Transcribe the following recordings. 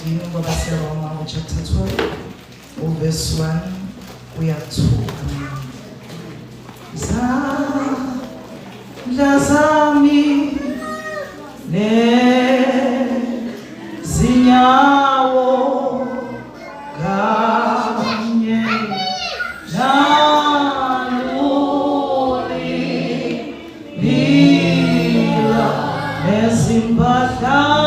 encwadini ngoba siyabona chapter 12 verse 1 kuya 2. Zami nezinyawo kanye naluni lila nezimpahla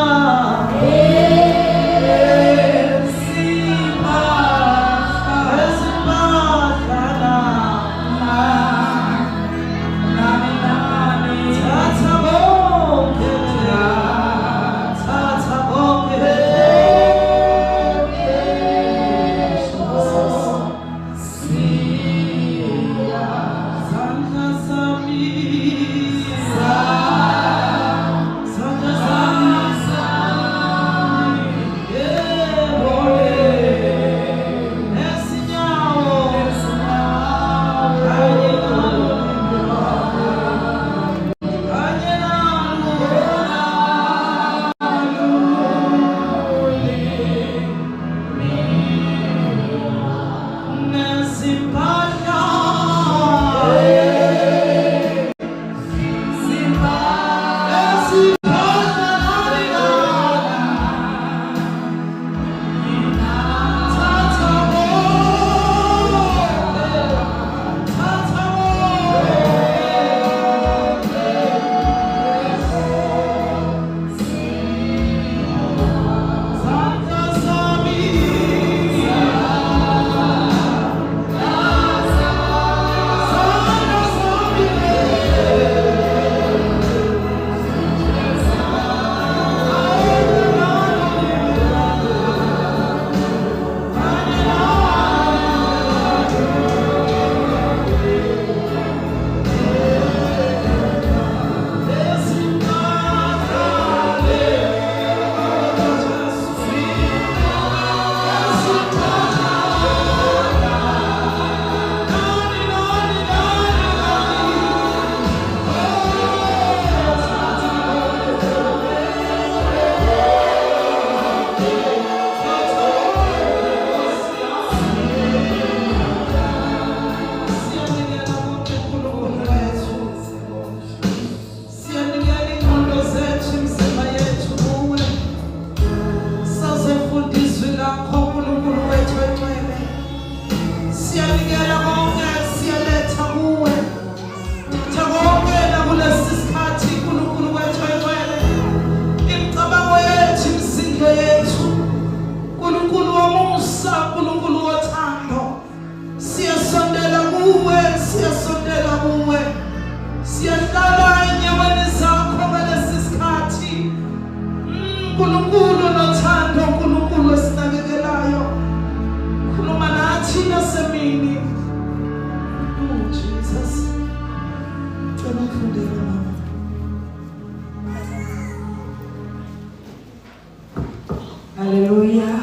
Hallelujah.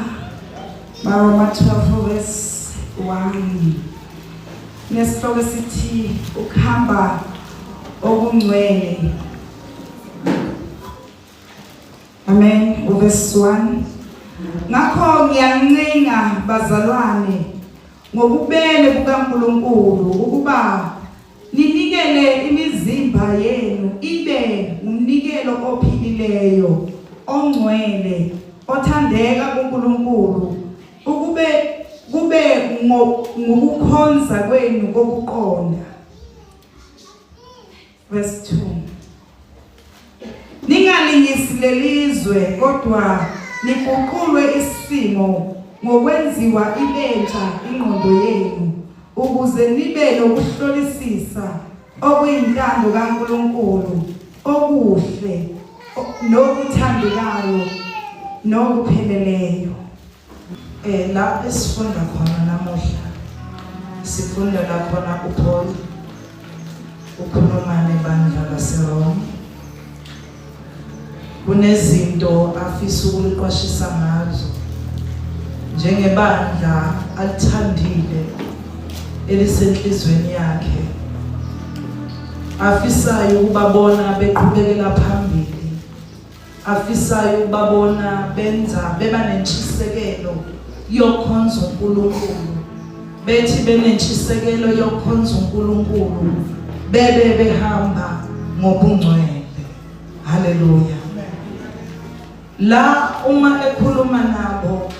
Roma 12 verse 1. Nesihloko sithi ukuhamba okungcwele. Amen. Verse 1. Ngakho ngiyancenga bazalwane ngobubele bukaNkulunkulu ukuba ninikele imizimba yenu ibe umnikelo ophilileyo ongcwele othandeka kuNkulunkulu kube ngokukhonza kwenu kokuqonda. Verse 2. Ningalingisi lelizwe kodwa niguqulwe isimo ngokwenziwa ibentsha ingqondo yenu ukuze nibe nokuhlolisisa okuyintando kaNkulunkulu okuhle nokuthandekayo nokupheleleyo. La esifunda khona namuhla sifunda la khona uPaul ukhuluma nebandla laseRoma. Kunezinto afisa ukuliqwashisa ngazo njengebandla alithandile elisenhlizweni yakhe, afisayo ukubabona beqhubekela phambili, afisayo ukubabona benza beba nentshisekelo yokukhonza uNkulunkulu, bethi benentshisekelo yokukhonza uNkulunkulu bebe behamba ngobungcwele. Haleluya. La uma ekhuluma nabo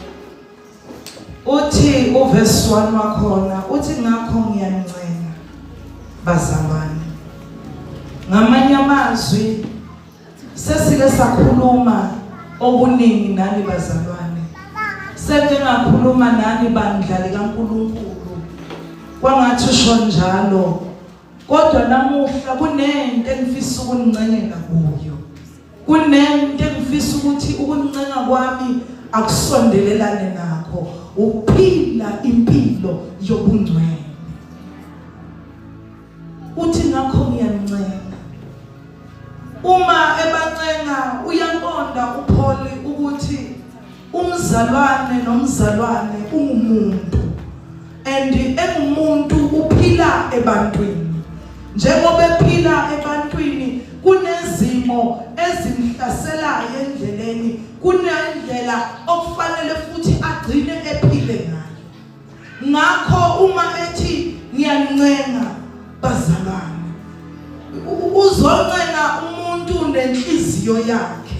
uthi uverse 1 wakhona uthi ngakho ngiyancenga bazalwane. Ngamanye amazwi sesike sakhuluma okuningi nani bazalwane. Seke ngakhuluma nani bandla likaNkulunkulu. Kwangathi usho njalo. Kodwa namuhla kunento engifisa ukunincengela kuyo. Kunento engifisa ukuthi ukunincenga kwami akusondelelane nakho. Ukuphila impilo yobungcwele. Uthi ngakho ngiyancenga. Uma ebancenga uyabonda uPaul ukuthi umzalwane nomzalwane ungumuntu, and engumuntu uphila ebantwini. Njengoba ephila ebantwini kunezimo ezimhlaselayo endleleni, kunendlela okufanele futhi agcine ephile ngayo. Ngakho uma ethi ngiyancenga bazalwane, uzoncenga umuntu nenhliziyo yakhe.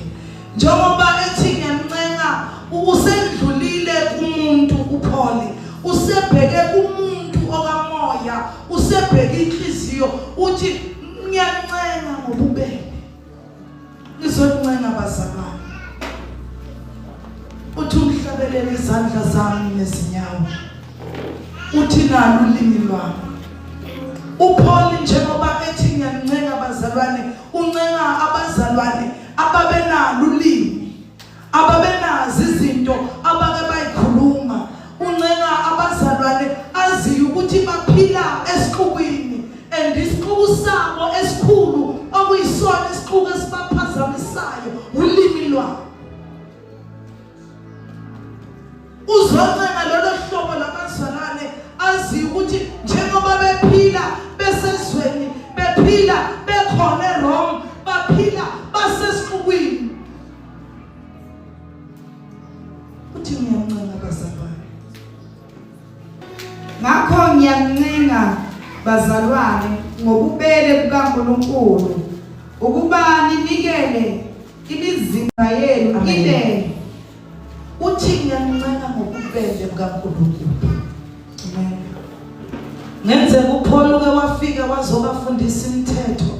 Njengoba ethi ngiyancenga, usendlulile kumuntu uPaul, usebheke kumuntu okamoya, usebheke inhliziyo, uthi ngiyancenga ngobubele. Ngizoncenga bazalwane. Uthi umhlabelele izandla zami nezinyawo. Uthi nalo ulimi lwami. uPaul njengoba ethi ngiyancenga bazalwane, uncenga abazalwane ababenalo ulimi, ababenazi izinto abake bayikhuluma. Uncenga abazalwane aziyo ukuthi baphila esixukwini, and isixuku sabo esikhulu okuyisona isixuku esibaphazamisayo ulimi lwabo. Uzoncenga lolo hlobo labazalwane aziyo ukuthi njengoba bephila besezweni, bephila bekhona eRome, baphila basesixukwini. Uthi ngiyancenga bazalwane. Ngakho ngiyancenga bazalwane ngobubele bukaNkulunkulu ukuba ninikele imizimba yenu ibe. Uthi ngiyancenga ngobubele bukaNkulunkulu. Amen. Ngenze uPaul ke wafika wazobafundisa imithetho.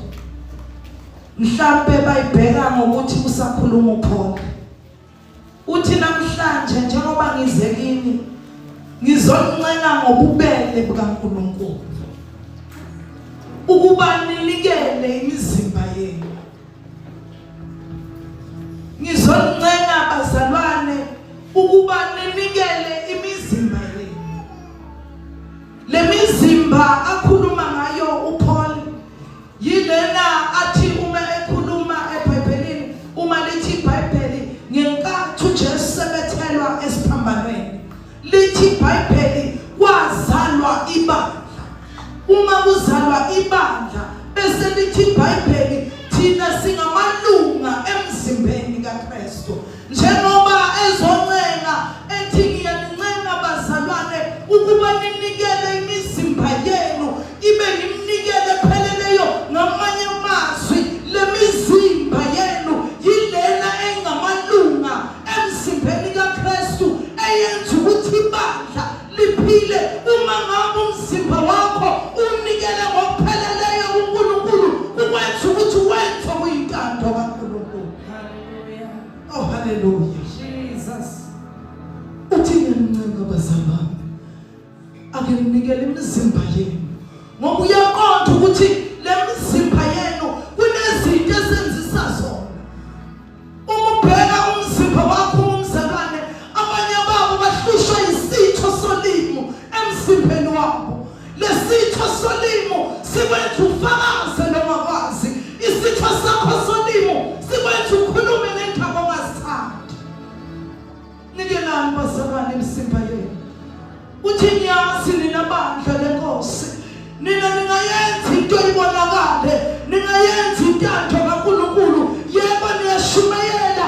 Mhlambe bayibheka ngokuthi usakhuluma uPaul. Uthi namhlanje njengoba ngize kini ngizoncenga ngobubele bukaNkulunkulu ukuba ninikele imizimba yenu. Ngizoncenga bazalwane ukuba ninikele imizimba yenu. Le mizimba akhuluma ngayo uPaul yilena athi uma ekhuluma eBhayibhelini, uma lithi iBhayibheli ngenkathi uJesu sebethelwa esiphambanweni, lithi iBhayibheli kwazalwa ibandla. Uma kuzalwa ibandla bese lithi iBhayibheli thina singamalunga emzimbeni kaKristu. Njengoba ezoncenga ethi ngiyancenga bazalwane ukuba ninikele imizimba yenu ibe yimnikele pheleleyo. Ngamanye amazwi le mizimba yenu yilena engamalunga emzimbeni kaKristu eyenza ukuthi ibandla liphile. Uma ngabe umzimba wakho unikele ngokupheleleyo kuNkulunkulu, ukwenza ukuthi wenze kuyintando kaNkulunkulu. Hallelujah. Oh hallelujah. Jesus. Uthi ngiyancenga bazalwane, ake ninikele imizimba yenu. Ngoba uyaqonda ukuthi le mizimba yenu kunezinto esenzisa zona. Uma ubheka umzimba wakho umzalwane, abanye babo bahlushwa isitho solimo emzimbeni wabo. Lesitho solimo sikwenza ufakaze nongakwazi. Isitho sakho solimo sikwenza ukhulume nendaba ongazithandi. Nikelani bazalwane imizimba yenu. Uthi ngiyazi nina bandla leNkosi, nina ningayenza into ibonakale, ningayenza intando kaNkulunkulu. Yebo niyashumayela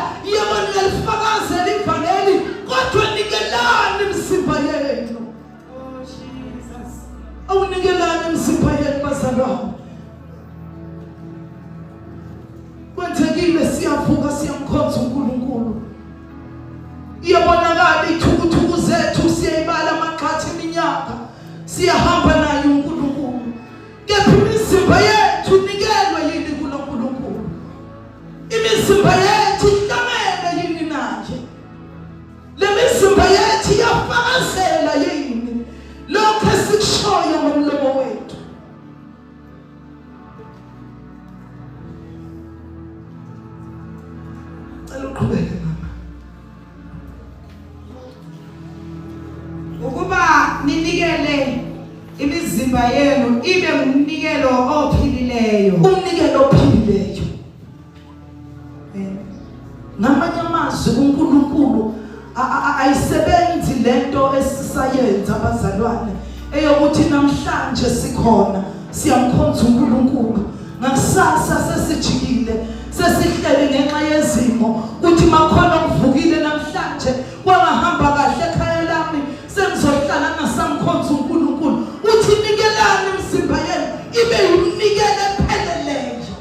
sikhululekile siyavuka siyamkhonza uNkulunkulu. Iyabonakala ithukuthuku zethu siyayibala amaqhathi iminyaka siyahamba naye uNkulunkulu. Kepha imizimba yethu nikelwe yini kuNkulunkulu? Imizimba yethu ihlangene yini naye? Le mizimba yethu iyafakazela yini lokho esikushoyo ngomlomo wethu? Uqhubeke mama. Ukuba ninikele imizimba yenu ibe ngumnikelo ophilileyo. Umnikelo ophilileyo. Ngamanye amazwi uNkulunkulu ayisebenzi lento esisayenza abazalwane eyokuthi namhlanje sikhona siyamkhonza uNkulunkulu ngakusasa sesijikile sesihlele ngenxa yezimo kuthi makhona ukuvukile namhlanje kwangahamba kahle ekhaya lami sengizohlala ngasamkhonza uNkulunkulu. Uthi nikelani imizimba yenu ibe yimnikelo epheleleyo.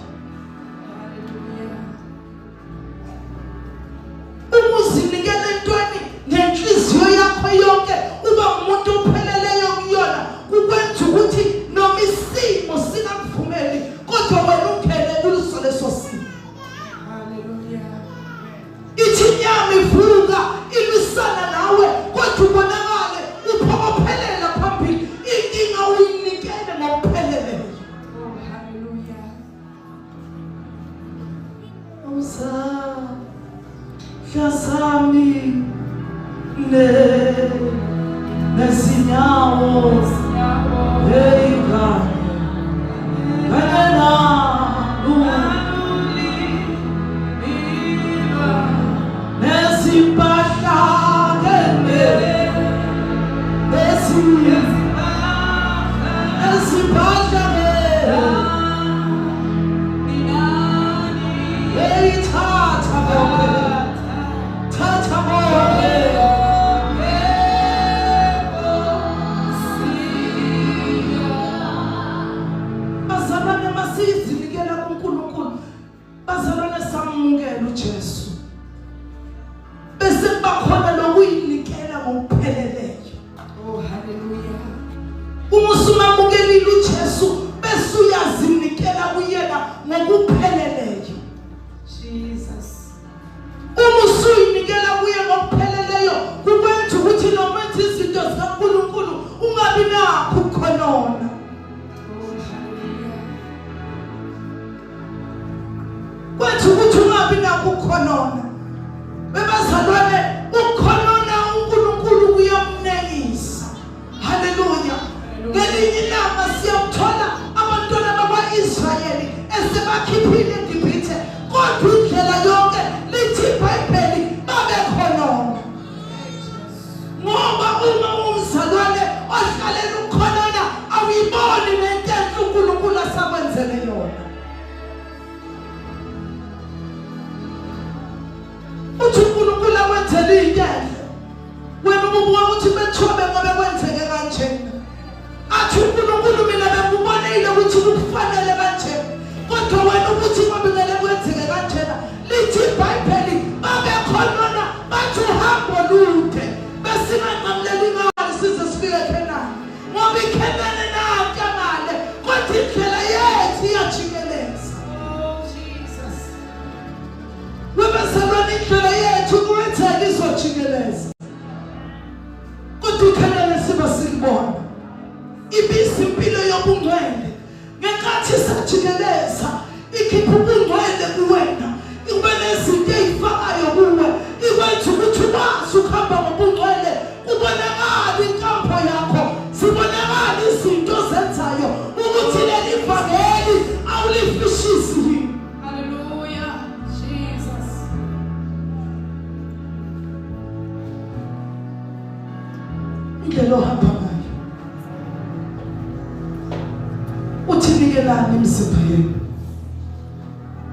Umuzinikele entweni ngenhliziyo yakho yonke uba umuntu opheleleyo kuyona ukwenza ukuthi noma isimo singakuvumeli kodwa wena uphele kuso leso simo. Ithi inyama ivuka ilwisana nawe kodwa ubonakale uphokophelela phambili inkinga uyinikele ngokupheleleyo. Sami nezinyawo eyingane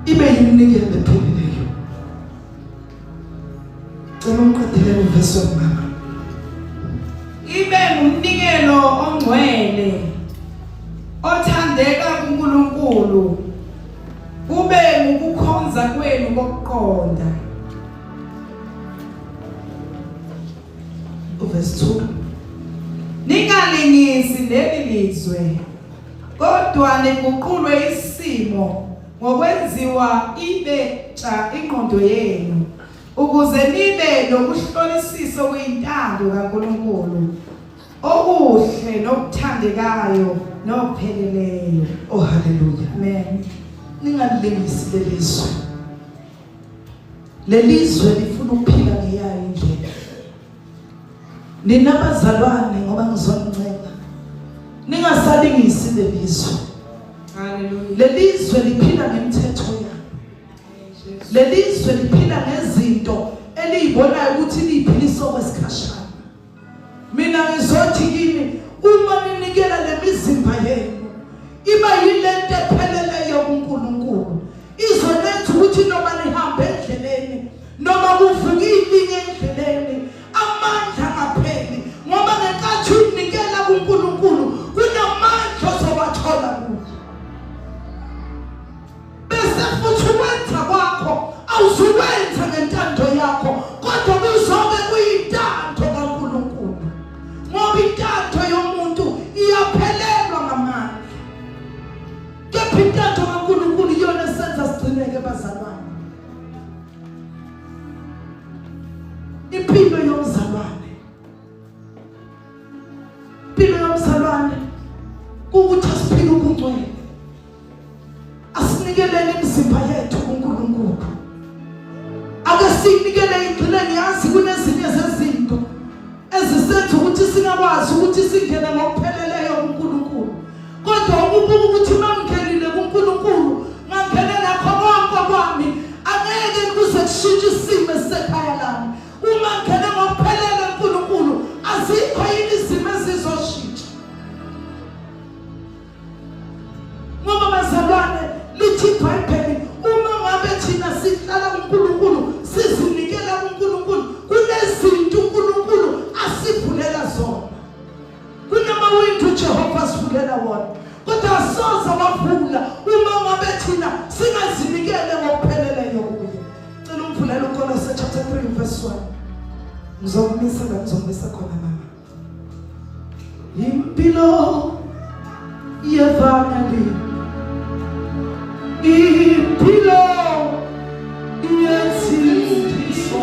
ibe yimnikelo epheleleyo. Cela umqadelele verse 1 mama. Ibe ngumnikelo ongcwele othandeka kuNkulunkulu, kube ukukhonza kwenu kokuqonda. Verse 2. Ningalingisi leli lizwe kodwa niguqulwe isimo ngokwenziwa ibeca ingqondo yenu ukuze nibe nokuhlolisisa kwintando kaNkulunkulu okuhle nokuthandekayo nokupheleleyo. Oh hallelujah. Amen. Ningalingisi lelizwe. Lelizwe lifuna ukuphila ngeyayo indlela. Ninabazalwane ngoba ngizoncenga. Ningasalingisi lelizwe. Hallelujah. Lelizwe liphila ngemithetho yalo. Lelizwe liphila ngezinto eliyibonayo ukuthi liphiliso kwesikhashana. Mina ngizothi kini uma ninikela lemizimba yenu iba yilento epheleleyo kuNkulunkulu. Izonenza ukuthi noma nihambe endleleni noma kuvuka ilinye endleleni amandla ngapheli ngoba ngenkathi unikela kuNkulunkulu kunamandla ozowathola kuye. Bese futhi wenza kwakho awuzuwenza ngentando yakho kodwa kuzobe kuyintando kaNkulunkulu ngoba intando yomuntu iyaphelelwa ngamandla. Kepha intando kaNkulunkulu iyona esenza sigcineke bazalwane. Impilo yomzalwane. Impilo yomzalwane ukuthi asiphile ubungcwele. Asinikelele imizimba yethu kuNkulunkulu. Ake sinikele igcileni yazi kunezinye zezinto ezisenza ukuthi singakwazi ukuthi singene ngokupheleleyo kuNkulunkulu. Kodwa ukubuka ukuthi mangingenile kuNkulunkulu ngangene nakho konke kwami angeke kuze kushintshe isimo sekhaya lami. Uma ngene ngokuphelele kuNkulunkulu azikho yini izimo ezizoshintsha. Ngoba bazalwane lithi iBhayibheli uma ngabe thina sihlala kuNkulunkulu sizinikela kuNkulunkulu kunezinto uNkulunkulu asivulela zona. Kunamawindi uJehova asivulela wona. Kodwa asoze wavula uma ngabe thina singazinikele ngokupheleleyo kuye. Cela umvulele uKolose chapter 3 verse 1. Ngizomisa khona mama. Impilo yevangeli. Impilo yesindiso.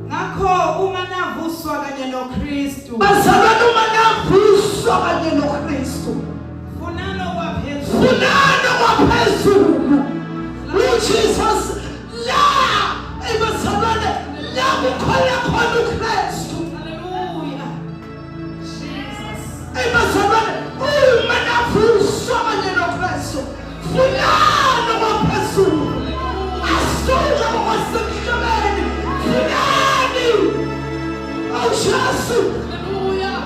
Ngakho uma navuswa kanye noKristu bazalwane uma navuswa kanye noKristu funano kwaphezulu funano kwaphezulu Jesus, la ebazalwane la kukhona khona uKristu. Hallelujah. Jesus. Ebazalwane uma navuswa kanye noKristu, fulana ngaphezulu. Asuka ngwasemhlabeni. Fulani. Oh Jesus. Hallelujah.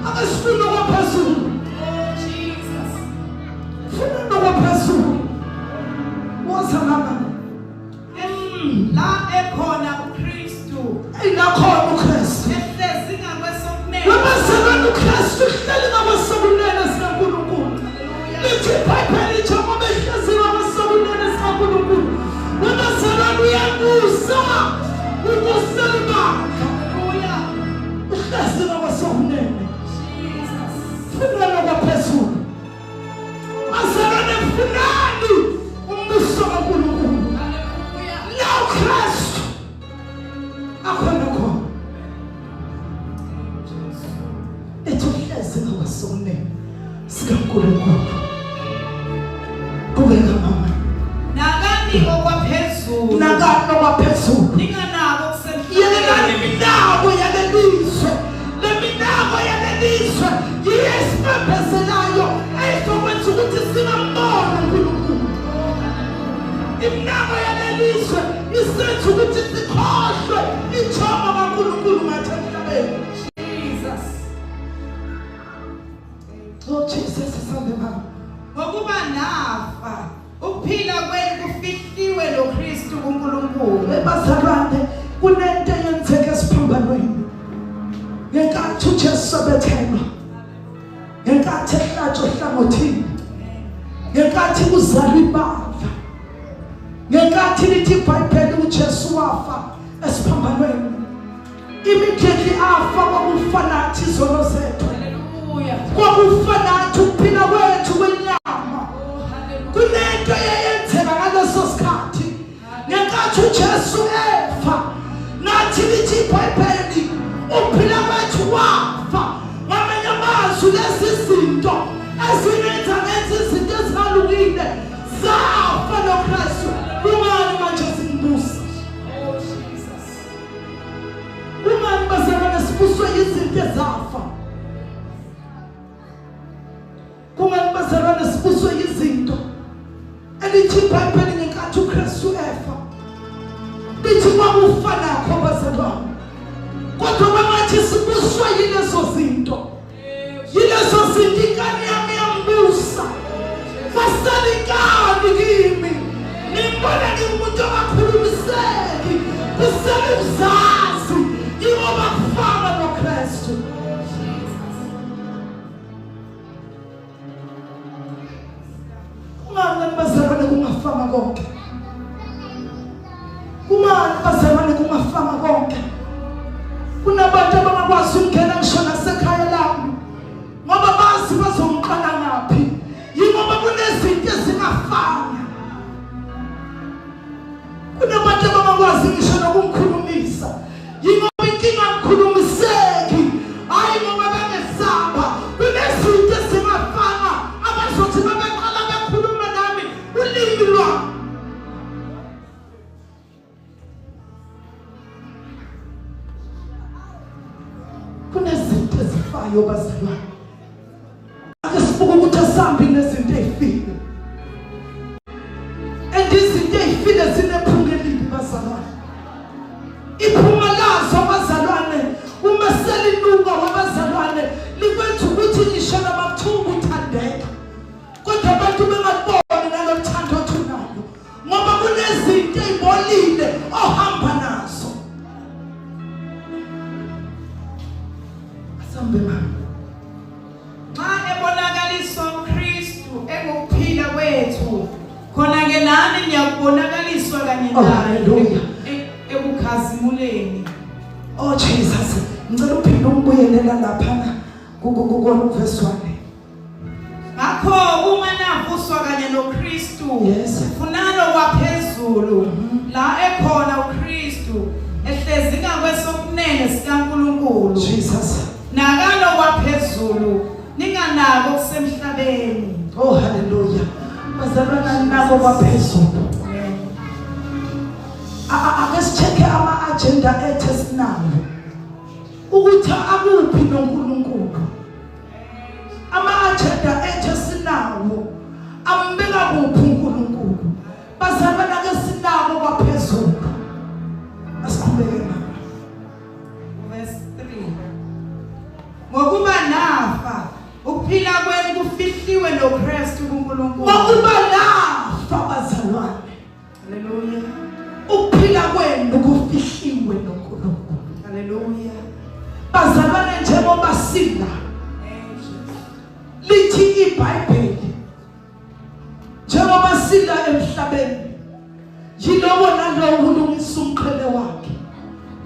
Akasifuna ngaphezulu. Oh Jesus. Fulana ngaphezulu. Wazalama. La ekhona uKristu. Ilakhona uKristu. Ehlezi ngakwesokunene. Labazalwane uKristu uhleli ngamasabunene sikaNkulunkulu. Lithi iBhayibheli lithi ngoba ehlezi ngamasabunene sikaNkulunkulu. Labazalwane uyabusa. Ubuselwa. Hallelujah. Uhlezi ngamasabunene. Jesus. Fulana ngaphezulu. Bazalwane fulani. Umbuso kaNkulunkulu. Hallelujah. La uKristu. Akhona khona. Ethi uhlezi ngamasabunene sikaNkulunkulu. Kubeka mama. Nakani okwaphezulu. Nakano kwaphezulu. Ninganako Yelelani kusemhlabeni. minako yalelizwe. Le minako yalelizwe yiyesiphembezelayo ezokwenza ukuthi singamboni uNkulunkulu. Iminako yalelizwe isenza ukuthi sikhohlwe ithomba kaNkulunkulu mathe emhlabeni. Jesus. Oh Jesus isambe mama. Ngokuba nafa ukuphila kwenu kufihliwe noKristu kuNkulunkulu. Bazalwane kunento eyenzeka esiphambanweni. Ngenkathi uJesu abethelwa. Ngenkathi ehlatshwa ehlangothini. Ngenkathi kuzalwa ibandla. Ngenkathi lithi iBhayibheli uJesu wafa esiphambanweni. Immediately afa kwakufa nathi izono zethu. Hallelujah. Kwakufa nathi ukuphila kwethu kwenyama. Oh hallelujah. Kunento eyenzeka ngaleso sikhathi. Ngenkathi uJesu efa, nathi lithi iBhayibheli ukuphila kwethu wafa. Ngamanye amazwi lezi zinto ezinenza ngenza izinto ezingalungile zafa noKristu. Ungani manje simbusa? Oh Jesus. Ungani bazalwane sibuswe izinto ezafa? Kungani bazalwane sibuswe izinto elithi iBhayibheli ngenkathi uKristu efa lithi kwakufa nakho bazalwane, kodwa bangathi sibuswa yilezo zinto. Yilezo zinto inkani yami yambusa. Fasali inkani kimi. Nimbona ngimuntu ongakhulumiseki. Kusele uzazi ingoba kufana noKristu. Ungani bazalwane kungafana konke? Ungani bazalwane kungafana konke? Kunabantu abangakwazi ukungena ngisho nasekhaya lami ngoba bazi bazomqala ngaphi. Yingoba kunezinto ezingafani. Kunabantu abangakwazi ngisho nokumkhulumisa. Yingoba inkinga ngikhulumiseki. Hayi ngoba bangesaba. Kunezinto ezingafana abazothi babeqala bekhuluma nami ulimi lwami. Kunezinto ezifayo bazalwane. Ake sibuke ukuthi asambi nezinto ezifile. Izinto ezifile zinephunga elibi bazalwane. Iphunga lazo bazalwane uma selinuka wabazalwane likwenza ukuthi ngisho namathumbu uthandeka. Kodwa abantu bengaboni nalothando othunalo ngoba kunezinto ezibolile ohamba nazo. Asambe mama. Xa ebonakaliswa uKristu ekuphila kwethu, khona ke nani niyakubonakaliswa kanye naye Hallelujah. ekukhazimuleni. Oh Jesus, ngicela uphinde umbuyelela lapha kukona uverse 1. Ngakho uma navuswa kanye noKristu, Yes. funalo waphezulu la ekhona uKristu ehlezi ngakwesokunene sikaNkulunkulu. Jesus. Nakalo waphezulu ninganako kusemhlabeni. Oh hallelujah. Bazalwana nako kwaphezulu. agenda ethe sinawo ukuthi akuphi noNkulunkulu. Ama-agenda ethe sinawo ambeka kuphi uNkulunkulu. Bazalwane ke sinabo kwaphezulu. Asiqhubeke mama. Verse 3. Ngokuba nafa ukuphila kwenu kufihliwe noKristu kuNkulunkulu. Ngokuba nafa bazalwane. Hallelujah. Ukuphila kwenu kufihliwe noNkulunkulu. Hallelujah. Bazalwane njengoba sila lithi iBhayibheli njengoba sila emhlabeni yilowo nalowo ulungisa umqhele wakhe,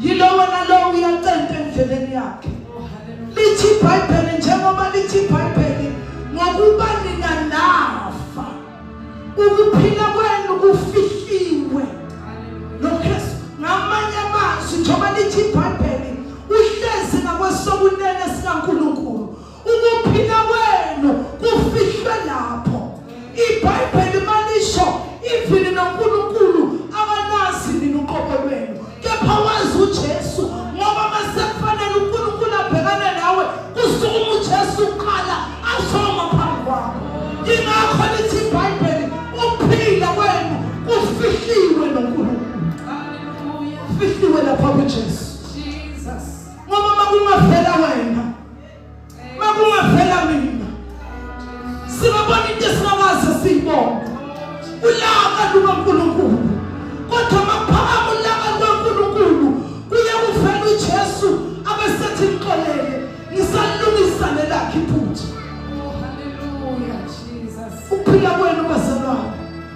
yilowo nalowo uyacenta endleleni yakhe. Lithi iBhayibheli njengoba lithi iBhayibheli ngokuba nina nafa ukuphila kwenu kufihliwe noKristu. Ngamanye amazwi njengoba lithi iBhayibheli uhlezi ngakwesokunene sikaNkulunkulu ukuphila kwenu kufihlwe lapho. iBhayibheli malisho ivini noNkulunkulu akanazi nini uqobo lwenu, kepha wazi uJesu ngoba masekufanele uNkulunkulu abhekane nawe kusukuma uJesu uqala ashoma phambi kwakho. Yingakho lithi iBhayibheli ukuphila kwenu kufihliwe noNkulunkulu. Hallelujah. Fihliwe lapha kuJesu. Jesus. Ngoba makungavela wena, makungavela mina, singabona into esingakaze siyibone. Ulaka lukaNkulunkulu. Kodwa maphakamu ulaka lukaNkulunkulu kuye kuvela uJesu abesethi ngixolele ngisalungisa nelakhe iphutha. Oh, hallelujah, Jesus. Ukuphila kwenu bazalwane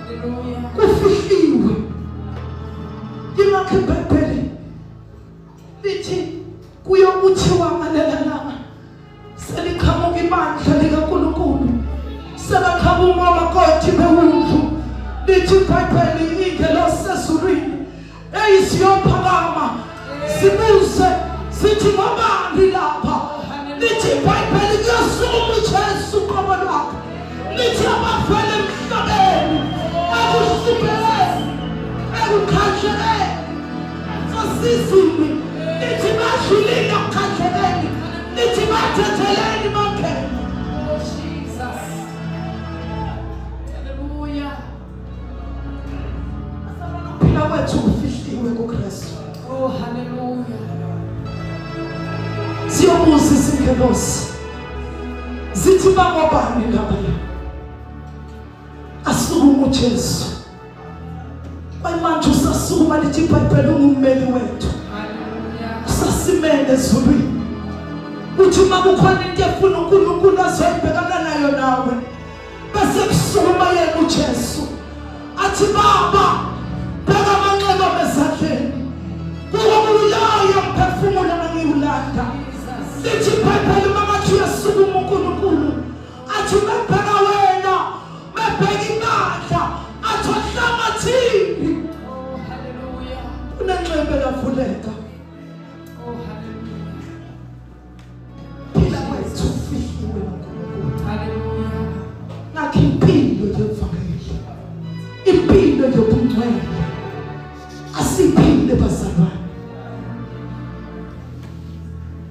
Hallelujah. kufihliwe. Yingakho iBhayibheli lithi kuyokuthiwa ngalelana seliqhamuka ibandla likaNkulunkulu sebaqhamuka amakoti bewundlu. Lithi iBhayibheli ingelosi sezulwini eyisiyophakama sibuze sithi ngobani lapha. Lithi iBhayibheli kuyasukuma uJesu uqobo lwakhe. Lithi abafele emhlabeni akuhluphekeni ekukhatshekeni sosizini. Lithi badlulile ekukhatshekeni. Lithi bathetheleni bangene. Oh, Jesus. Hallelujah. Ukuphila kwethu kufihliwe kuKristu. Oh, hallelujah. Siyobuza izingelosi zithi bangobani laba? Asukuma uJesu. Manje usasukuma lithi iBhayibheli ungummeli wethu. Hallelujah. Usasimele ezulwini. Uthi uma kukhona into efuna uNkulunkulu azoyibhekana nayo nawe bese kusukuma yena uJesu athi Baba bheka amanxeba bezandleni kuwubulaya umphefumulo nangiwulanda. Lithi iBhayibheli makathi uyasukuma uNkulunkulu athi mebheka wena mebheka ibandla athi wahlamathini. Oh, hallelujah. Unenxeba lavuleka. Oh, hallelujah. Phila kwethu kufihliwe noNkulunkulu. Hallelujah. Nakho impilo yevangeli, impilo yobungcwele asiphile bazalwane.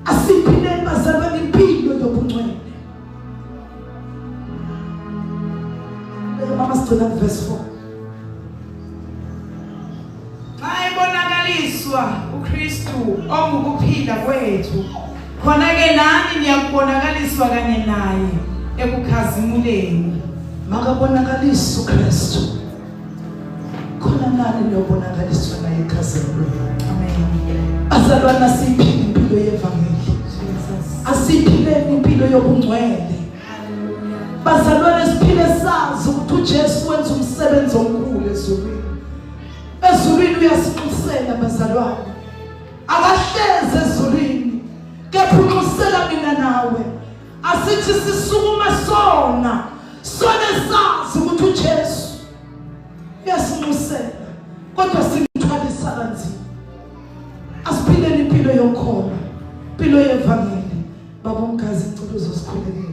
Asiphile bazalwane impilo yobungcwele. Mama sigcina verse 4. Ayibonakaliswa uKristu ongukuphila kwethu. Khona ke nani niyakubonakaliswa kanye naye ekukhazimuleni. Makabonakaliswe uKristu. Khona nani niyobonakaliswa naye ekhazimulweni. Amen. Bazalwane asiphile impilo yevangeli. Jesus. Asiphileni impilo yobungcwele. Hallelujah. Bazalwane siphile sazi ukuthi uJesu wenza umsebenzi omkhulu ezulwini. Ezulwini uyasiqisela bazalwane. Akahleze ezulwini. Kepha uqisela mina nawe. Asithi sisukuma sona sazi ukuthi uJesu uyasiqisela. Kodwa simthwalisa kanzima. Asiphileni impilo yokholo, impilo yevangeli. Baba umkazi ngicela uzosikhulekela.